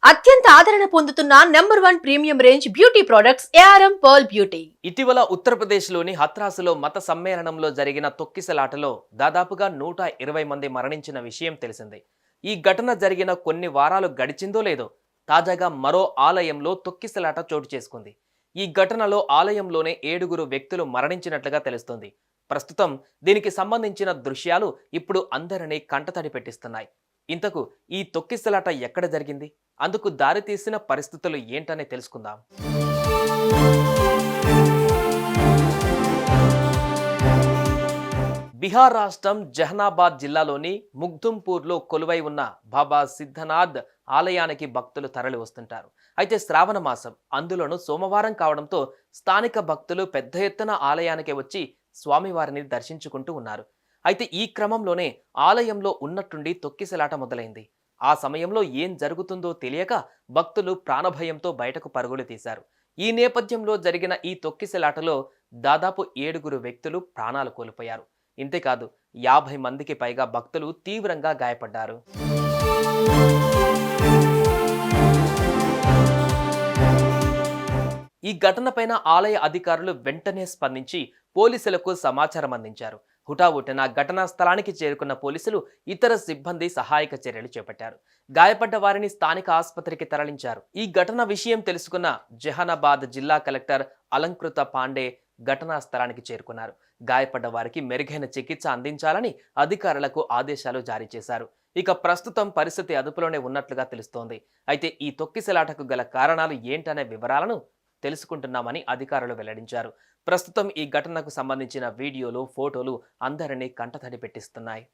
అత్యంత ఆదరణ పొందుతున్న number 1 premium range beauty products ARM pearl beauty. ఇటీవల ఉత్తరప్రదేశ్లోని హత్రాసులో మత సమ్మేళనంలో జరిగిన తొక్కిసలాటలో దాదాపుగా 120 మంది మరణించిన విషయం తెలిసిందే. ఈ ఘటన జరిగిన కొన్ని వారాలు గడిచిందో లేదో తాజాగా మరో ఆలయంలో తొక్కిసలాట చోటు చేసుకుంది. ఈ ఘటనలో ఆలయంలోనే 7 వ్యక్తులు మరణించినట్లుగా తెలుస్తోంది. ప్రస్తుతం దీనికి సంబంధించిన దృశ్యాలు ఇప్పుడు అందరినీ కంటతడి పెట్టిస్తున్నాయి. ఇంతకు ఈ తొక్కిసలాట ఎక్కడ జరిగింది, అందుకు దారితీసిన పరిస్థితులు ఏంటనే తెలుసుకుందాం. బీహార్ రాష్ట్రం జహనాబాద్ జిల్లాలోని ముగ్దుంపూర్లో కొలువై ఉన్న బాబా సిద్ధనాథ్ ఆలయానికి భక్తులు తరలి వస్తుంటారు. అయితే శ్రావణ మాసం, అందులోనూ సోమవారం కావడంతో స్థానిక భక్తులు పెద్ద ఎత్తున ఆలయానికి వచ్చి స్వామివారిని దర్శించుకుంటూ ఉన్నారు. అయితే ఈ క్రమంలోనే ఆలయంలో ఉన్నట్టుండి తొక్కిసలాట మొదలైంది. ఆ సమయంలో ఏం జరుగుతుందో తెలియక భక్తులు ప్రాణభయంతో బయటకు పరుగులు తీశారు. ఈ నేపథ్యంలో జరిగిన ఈ తొక్కిసలాటలో దాదాపు 7 వ్యక్తులు ప్రాణాలు కోల్పోయారు. ఇంతేకాదు 50 మందికి పైగా భక్తులు తీవ్రంగా గాయపడ్డారు. ఈ ఘటనపైన ఆలయ అధికారులు వెంటనే స్పందించి పోలీసులకు సమాచారం అందించారు. హుటాహుటిన ఘటనా స్థలానికి చేరుకున్న పోలీసులు, ఇతర సిబ్బంది సహాయక చర్యలు చేపట్టారు. గాయపడ్డ వారిని స్థానిక ఆసుపత్రికి తరలించారు. ఈ ఘటన విషయం తెలుసుకున్న జహానాబాద్ జిల్లా కలెక్టర్ అలంకృత పాండే ఘటనా స్థలానికి చేరుకున్నారు. గాయపడ్డ వారికి మెరుగైన చికిత్స అందించాలని అధికారులకు ఆదేశాలు జారీ చేశారు. ఇక ప్రస్తుతం పరిస్థితి అదుపులోనే ఉన్నట్లుగా తెలుస్తోంది. అయితే ఈ తొక్కిసలాటకు గల కారణాలు ఏంటనే వివరాలను తెలుసుకుంటున్నామని అధికారులు వెల్లడించారు. ప్రస్తుతం ఈ ఘటనకు సంబంధించిన వీడియోలు, ఫోటోలు అందరినీ కంటతడి పెట్టిస్తున్నాయి.